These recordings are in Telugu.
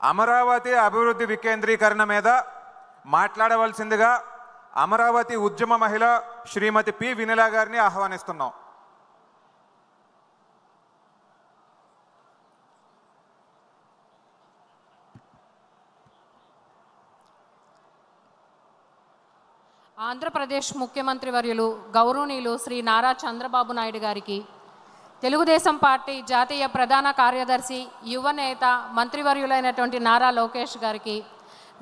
అమరావతి అభివృద్ధి వికేంద్రీకరణ మీద మాట్లాడవలసిందిగా అమరావతి ఉద్యమ మహిళ శ్రీమతి పి వినీల గారిని ఆహ్వానిస్తున్నాం. ఆంధ్రప్రదేశ్ ముఖ్యమంత్రి వర్యులు గౌరవనీయులు శ్రీ నారా చంద్రబాబు నాయుడు గారికి, తెలుగుదేశం పార్టీ జాతీయ ప్రధాన కార్యదర్శి, యువనేత, మంత్రివర్యులైనటువంటి నారా లోకేష్ గారికి,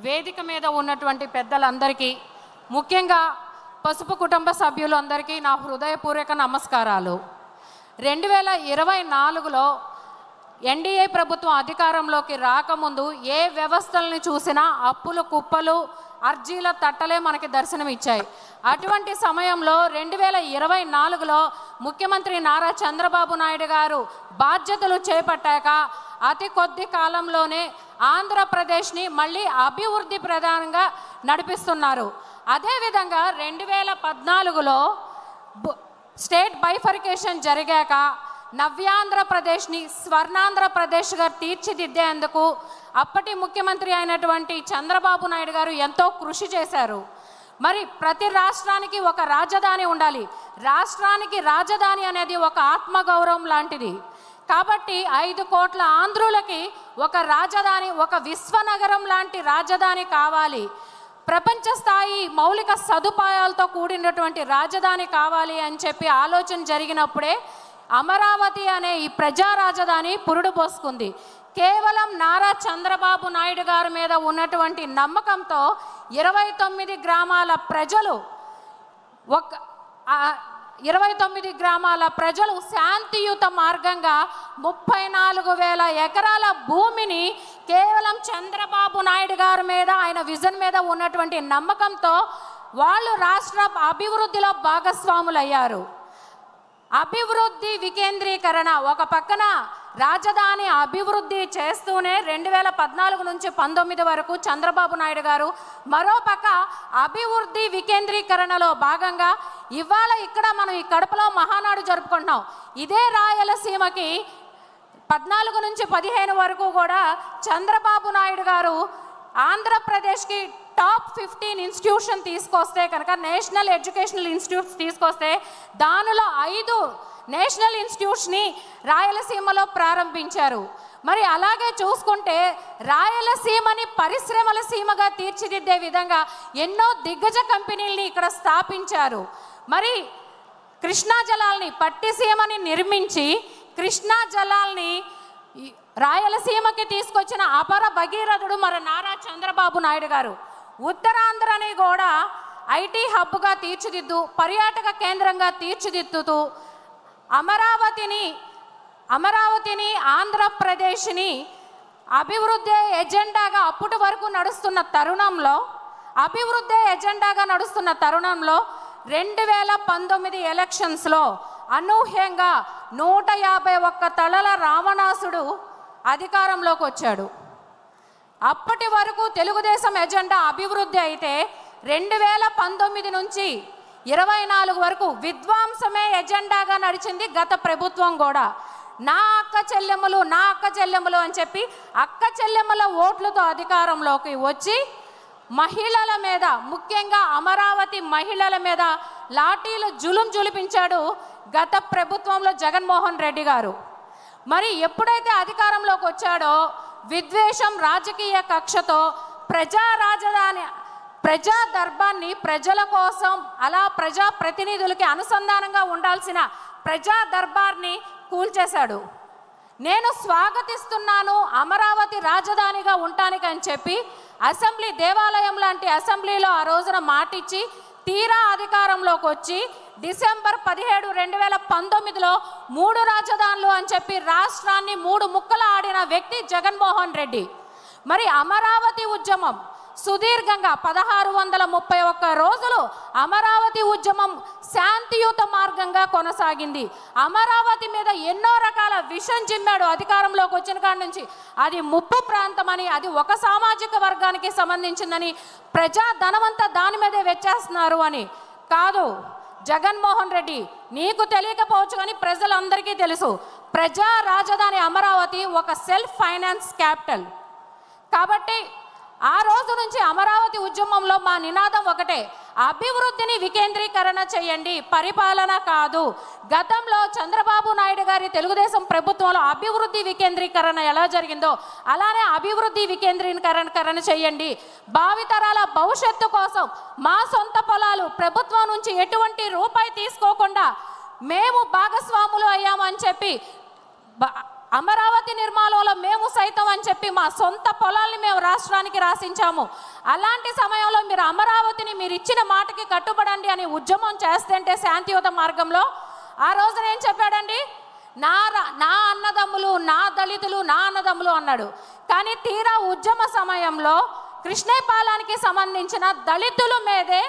వేదిక మీద ఉన్నటువంటి పెద్దలందరికీ, ముఖ్యంగా పసుపు కుటుంబ సభ్యులందరికీ నా హృదయపూర్వక నమస్కారాలు. 2024లో ఎన్డీఏ ప్రభుత్వం అధికారంలోకి రాకముందు ఏ వ్యవస్థల్ని చూసినా అప్పులు కుప్పలు, అర్జీల తట్టలే మనకి దర్శనం ఇచ్చాయి. అటువంటి సమయంలో 2024లో ముఖ్యమంత్రి నారా చంద్రబాబు నాయుడు గారు బాధ్యతలు చేపట్టాక అతి కొద్ది కాలంలోనే ఆంధ్రప్రదేశ్ని మళ్ళీ అభివృద్ధి ప్రధానంగా నడిపిస్తున్నారు. అదేవిధంగా 2014లో స్టేట్ బైఫర్కేషన్ జరిగాక నవ్యాంధ్రప్రదేశ్ని స్వర్ణాంధ్రప్రదేశ్గా తీర్చిదిద్దేందుకు అప్పటి ముఖ్యమంత్రి అయినటువంటి చంద్రబాబు నాయుడు గారు ఎంతో కృషి చేశారు. మరి ప్రతి రాష్ట్రానికి ఒక రాజధాని ఉండాలి. రాష్ట్రానికి రాజధాని అనేది ఒక ఆత్మగౌరవం లాంటిది. కాబట్టి 5 కోట్ల ఆంధ్రులకి ఒక రాజధాని, ఒక విశ్వనగరం లాంటి రాజధాని కావాలి. ప్రపంచ స్థాయి మౌలిక సదుపాయాలతో కూడినటువంటి రాజధాని కావాలి అని చెప్పి ఆలోచన జరిగినప్పుడే అమరావతి అనే ఈ ప్రజా రాజధాని పురుడు పోసుకుంది. కేవలం నారా చంద్రబాబు నాయుడు గారి మీద ఉన్నటువంటి నమ్మకంతో 29 గ్రామాల ప్రజలు 29 గ్రామాల ప్రజలు శాంతియుత మార్గంగా 34,000 ఎకరాల భూమిని కేవలం చంద్రబాబు నాయుడు గారి మీద, ఆయన విజన్ మీద ఉన్నటువంటి నమ్మకంతో వాళ్ళు రాష్ట్ర అభివృద్ధిలో భాగస్వాములయ్యారు. అభివృద్ధి వికేంద్రీకరణ ఒక పక్కన రాజధాని అభివృద్ధి చేస్తూనే 2014 నుంచి 19 వరకు చంద్రబాబు నాయుడు గారు మరోపక్క అభివృద్ధి వికేంద్రీకరణలో భాగంగా ఇవాళ ఇక్కడ మనం ఈ కడపలో మహానాడు జరుపుకుంటున్నాం. ఇదే రాయలసీమకి 14 నుంచి 15 వరకు కూడా చంద్రబాబు నాయుడు గారు ఆంధ్రప్రదేశ్కి టాప్ 15 ఇన్స్టిట్యూషన్ తీసుకొస్తే కనుక, నేషనల్ ఎడ్యుకేషనల్ ఇన్స్టిట్యూట్స్ తీసుకొస్తే దానిలో 5 నేషనల్ ఇన్స్టిట్యూట్స్ని రాయలసీమలో ప్రారంభించారు. మరి అలాగే చూసుకుంటే రాయలసీమని పరిశ్రమల సీమగా తీర్చిదిద్దే విధంగా ఎన్నో దిగ్గజ కంపెనీలని ఇక్కడ స్థాపించారు. మరి కృష్ణా జలాల్ని, పట్టిసీమని నిర్మించి కృష్ణా జలాల్ని రాయలసీమకి తీసుకొచ్చిన అపర భగీరథుడు మన నారా చంద్రబాబు నాయుడు గారు. ఉత్తరాంధ్రని కూడా ఐటీ హబ్గా తీర్చిదిద్దు, పర్యాటక కేంద్రంగా తీర్చిదిద్దుతూ అమరావతిని ఆంధ్రప్రదేశ్ని అభివృద్ధి ఎజెండాగా అప్పటి వరకు నడుస్తున్న తరుణంలో 2019 ఎలక్షన్స్లో అనూహ్యంగా 151 తలల రావణాసుడు అధికారంలోకి వచ్చాడు. అప్పటి వరకు తెలుగుదేశం ఎజెండా అభివృద్ధి అయితే 2019 నుంచి 24 వరకు విధ్వంసమే ఎజెండాగా నడిచింది గత ప్రభుత్వం కూడా. నా అక్క చెల్లెమ్మలు అని చెప్పి అక్క చెల్లెమ్మల ఓట్లతో అధికారంలోకి వచ్చి మహిళల మీద, ముఖ్యంగా అమరావతి మహిళల మీద లాఠీలు జులిపించాడు గత ప్రభుత్వంలో జగన్మోహన్ రెడ్డి గారు. మరి ఎప్పుడైతే అధికారంలోకి వచ్చాడో విద్వేషం, రాజకీయ కక్షతో ప్రజా దర్బార్ని ప్రజల కోసం, అలా ప్రజా ప్రతినిధులకి అనుసంధానంగా ఉండాల్సిన ప్రజా దర్బార్ని కూల్చేశాడు. నేను స్వాగతిస్తున్నాను అమరావతి రాజధానిగా ఉండటానికి అని చెప్పి అసెంబ్లీ, దేవాలయం లాంటి అసెంబ్లీలో ఆ రోజున మాటిచ్చి తీరా అధికారంలోకి వచ్చి డిసెంబర్ 17, 2019లో 3 రాజధానులు అని చెప్పి రాష్ట్రాన్ని 3 ముక్కలు ఆడిన వ్యక్తి జగన్మోహన్ రెడ్డి. మరి అమరావతి ఉద్యమం సుదీర్ఘంగా 1631 రోజులు అమరావతి ఉద్యమం శాంతియుత మార్గంగా కొనసాగింది. అమరావతి మీద ఎన్నో రకాల విషం చిమ్మాడు అధికారంలోకి వచ్చిన కాడి నుంచి. అది ముప్పు ప్రాంతమని, అది ఒక సామాజిక వర్గానికి సంబంధించిందని, ప్రజా ధనమంతా దాని మీదే వెచ్చేస్తున్నారు అని. కాదు జగన్మోహన్ రెడ్డి, నీకు తెలియకపోవచ్చు కానీ ప్రజలందరికీ తెలుసు, ప్రజా రాజధాని అమరావతి ఒక సెల్ఫ్ ఫైనాన్స్ క్యాపిటల్. కాబట్టి ఆ రోజు నుంచి అమరావతి ఉద్యమంలో మా నినాదం ఒకటే, అభివృద్ధిని వికేంద్రీకరణ చేయండి, పరిపాలన కాదు. గతంలో చంద్రబాబు నాయుడు గారి తెలుగుదేశం ప్రభుత్వంలో అభివృద్ధి వికేంద్రీకరణ ఎలా జరిగిందో అలానే అభివృద్ధి వికేంద్రీకరణ చేయండి. భావితరాల భవిష్యత్తు కోసం మా సొంత పొలాలు ప్రభుత్వం నుంచి ఎటువంటి రూపాయి తీసుకోకుండా మేము భాగస్వాములు అయ్యామని చెప్పి, అమరావతి నిర్మాణంలో మేము సైతం అని చెప్పి మా సొంత పొలాల్ని మేము రాష్ట్రానికి రాసించాము. అలాంటి సమయంలో మీరు అమరావతిని మీరు ఇచ్చిన మాటకి కట్టుబడండి అని ఉద్యమం చేస్తుంటే శాంతియుత మార్గంలో ఆ రోజున ఏం చెప్పాడండి, నా అన్నదమ్ములు, నా దళితులు, నా అన్నదమ్ములు అన్నాడు. కానీ తీరా ఉద్యమ సమయంలో కృష్ణేపాలానికి సంబంధించిన దళితుల మీదే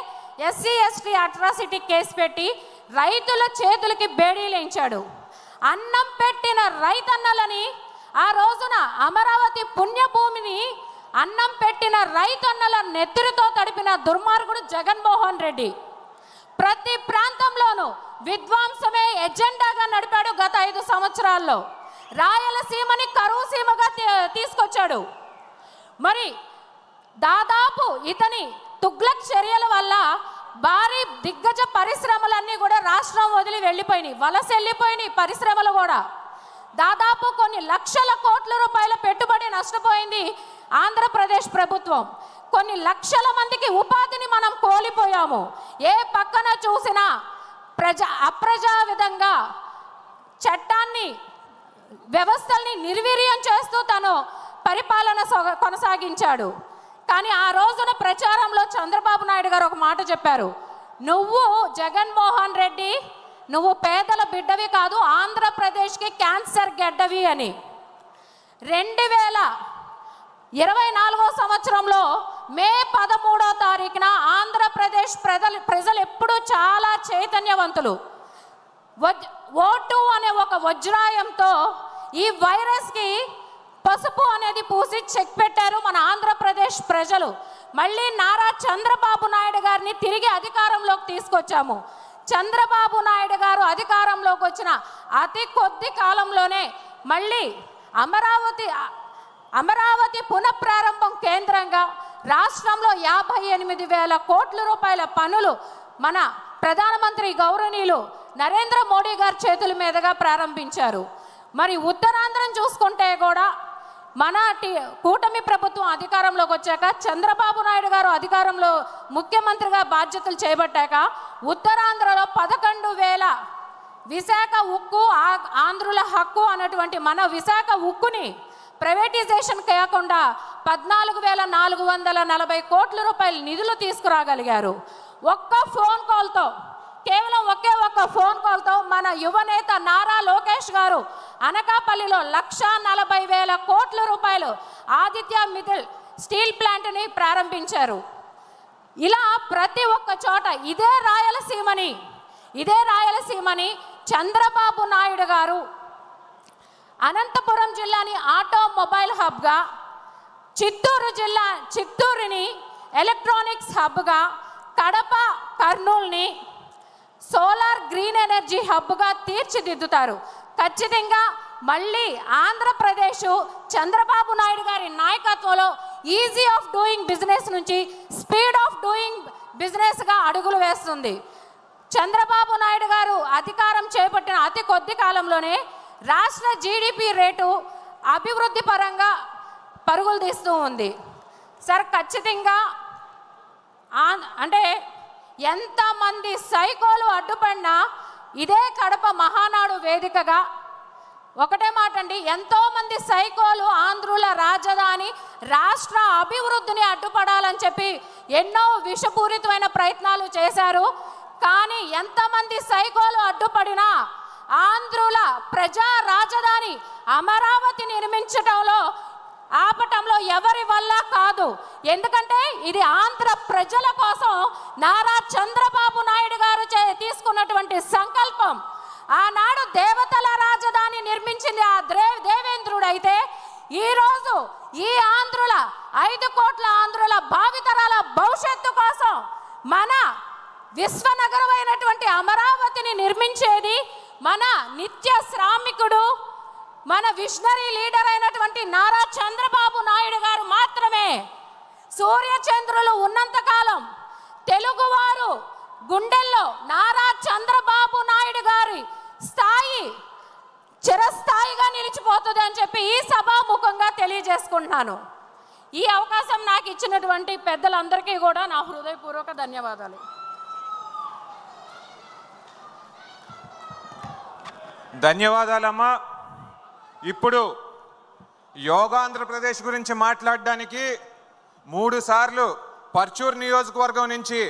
ఎస్సీ ఎస్టీ అట్రాసిటీ కేసు పెట్టి రైతుల చేతులకి బేడీలేయించాడు. అన్నం పెట్టిన రైతన్నలని, ఆ రోజున అమరావతి పుణ్యభూమిని అన్నం పెట్టిన రైతన్నల నెత్తురుతో తడిపిన దుర్మార్గుడు జగన్మోహన్ రెడ్డి. ప్రతి ప్రాంతంలోనూ విధ్వంసమే ఎజెండాగా నడిపాడు. గత 5 సంవత్సరాల్లో రాయలసీమని కరువు సీమగా తీసుకొచ్చాడు. మరి దాదాపు ఇతని తుగ్లక్ చర్యల వల్ల భారీ దిగ్గజ పరిశ్రమలన్నీ కూడా రాష్ట్రం వదిలి వెళ్ళిపోయినాయి, వలస వెళ్ళిపోయినాయి. పరిశ్రమలు కూడా దాదాపు కొన్ని లక్షల కోట్ల రూపాయల పెట్టుబడి నష్టపోయింది ఆంధ్రప్రదేశ్ ప్రభుత్వం. కొన్ని లక్షల మందికి ఉపాధిని మనం కోల్పోయాము. ఏ పక్కన చూసినా అప్రజా విధంగా చట్టాన్ని, వ్యవస్థల్ని నిర్వీర్యం చేస్తూ తను పరిపాలన కొనసాగించాడు. కానీ ఆ రోజున ప్రచారంలో చంద్రబాబు నాయుడు గారు ఒక మాట చెప్పారు, నువ్వు జగన్మోహన్ రెడ్డి, నువ్వు పేదల బిడ్డవి కాదు, ఆంధ్రప్రదేశ్కి క్యాన్సర్ గడ్డవి అని. 2024 సంవత్సరంలో మే 13వ తారీఖున ఆంధ్రప్రదేశ్ ప్రజలు ఎప్పుడూ చాలా చైతన్యవంతులు. ఓటు అనే ఒక వజ్రాయంతో ఈ వైరస్కి పసుపు అనేది పూసి చెక్ పెట్టారు మన ఆంధ్రప్రదేశ్ ప్రజలు. మళ్ళీ నారా చంద్రబాబు నాయుడు గారిని తిరిగి అధికారంలోకి తీసుకొచ్చాము. చంద్రబాబు నాయుడు గారు అధికారంలోకి వచ్చిన అతి కొద్ది కాలంలోనే మళ్ళీ అమరావతి పునఃప్రారంభం కేంద్రంగా రాష్ట్రంలో 58,000 కోట్ల రూపాయల పనులు మన ప్రధానమంత్రి గౌరవనీయులు నరేంద్ర మోడీ గారి చేతుల మీదుగా ప్రారంభించారు. మరి ఉత్తరాంధ్రం చూసుకుంటే కూడా మన కూటమి ప్రభుత్వం అధికారంలోకి వచ్చాక, చంద్రబాబు నాయుడు గారు అధికారంలో ముఖ్యమంత్రిగా బాధ్యతలు చేపట్టాక ఉత్తరాంధ్రలో 11,000 విశాఖ ఉక్కు, ఆంధ్రుల హక్కు అన్నటువంటి మన విశాఖ ఉక్కుని ప్రైవేటైజేషన్ కాకుండా 14,440 కోట్ల రూపాయల నిధులు తీసుకురాగలిగారు. ఒక్క ఫోన్ కాల్తో, కేవలం ఒక్క ఫోన్ కాల్తో మన యువనేత నారా లోకేష్ గారు అనకాపల్లిలో 1,40,000 కోట్ల రూపాయలు ఆదిత్య మిథిల్ స్టీల్ ప్లాంట్ని ప్రారంభించారు. ఇలా ప్రతి ఒక్క చోట ఇదే రాయలసీమని చంద్రబాబు నాయుడు గారు అనంతపురం జిల్లాని ఆటోమొబైల్ హబ్గా, చిత్తూరుని ఎలక్ట్రానిక్స్ హబ్గా, కడప కర్నూలుని సోలార్ గ్రీన్ ఎనర్జీ హబ్గా తీర్చిదిద్దుతారు. ఖచ్చితంగా మళ్ళీ ఆంధ్రప్రదేశ్ చంద్రబాబు నాయుడు గారి నాయకత్వంలో ఈజీ ఆఫ్ డూయింగ్ బిజినెస్ నుంచి స్పీడ్ ఆఫ్ డూయింగ్ బిజినెస్గా అడుగులు వేస్తుంది. చంద్రబాబు నాయుడు గారు అధికారం చేపట్టిన అతి కొద్ది కాలంలోనే రాష్ట్ర జీడిపి రేటు అభివృద్ధి పరంగా పరుగులు తీస్తూ ఉంది. సార్ ఖచ్చితంగా అంటే ఎంతమంది సైకోలు అడ్డుపడినా ఇదే కడప మహానాడు వేదికగా ఒకటే మాట అండి, ఎంతోమంది సైకోలు ఆంధ్రుల రాజధాని రాష్ట్ర అభివృద్ధిని అడ్డుపడాలని చెప్పి ఎన్నో విషపూరితమైన ప్రయత్నాలు చేశారు. కానీ ఎంతమంది సైకోలు అడ్డుపడినా ఆంధ్రుల ప్రజా రాజధాని అమరావతి నిర్మించడంలో ఆపటంలో ఎవరి వల్ల కాదు. ఎందుకంటే ఇది ఆంధ్ర ప్రజల కోసం నారా చంద్రబాబు నాయుడు గారు తీసుకున్నటువంటి సంకల్పం. ఆనాడు దేవతల రాజధాని నిర్మించింది ఆ దేవేంద్రుడు అయితే, ఈరోజు ఈ ఆంధ్రుల 5 కోట్ల ఆంధ్రుల భావితరాల భవిష్యత్తు కోసం మన విశ్వనగరమైనటువంటి అమరావతిని నిర్మించేది మన నిత్య శ్రామికుడు మన విజనరీ లీడర్ అయినటువంటి నారా చంద్రబాబు నాయుడు గారు మాత్రమే. సూర్యచంద్రులు ఉన్నంతకాలం తెలుగువారు గుండెల్లో నారా చంద్రబాబు నాయుడు గారి స్థాయి చిరస్థాయిగా నిలిచిపోతుంది అని చెప్పి ఈ సభాముఖంగా తెలియజేసుకుంటున్నాను. ఈ అవకాశం నాకు ఇచ్చినటువంటి పెద్దలందరికీ కూడా నా హృదయపూర్వక ధన్యవాదాలు. ధన్యవాదాలమ్మా. ఇప్పుడు యోగాంధ్రప్రదేశ్ గురించి మాట్లాడడానికి 3 సార్లు పర్చూర్ నియోజకవర్గం నుంచి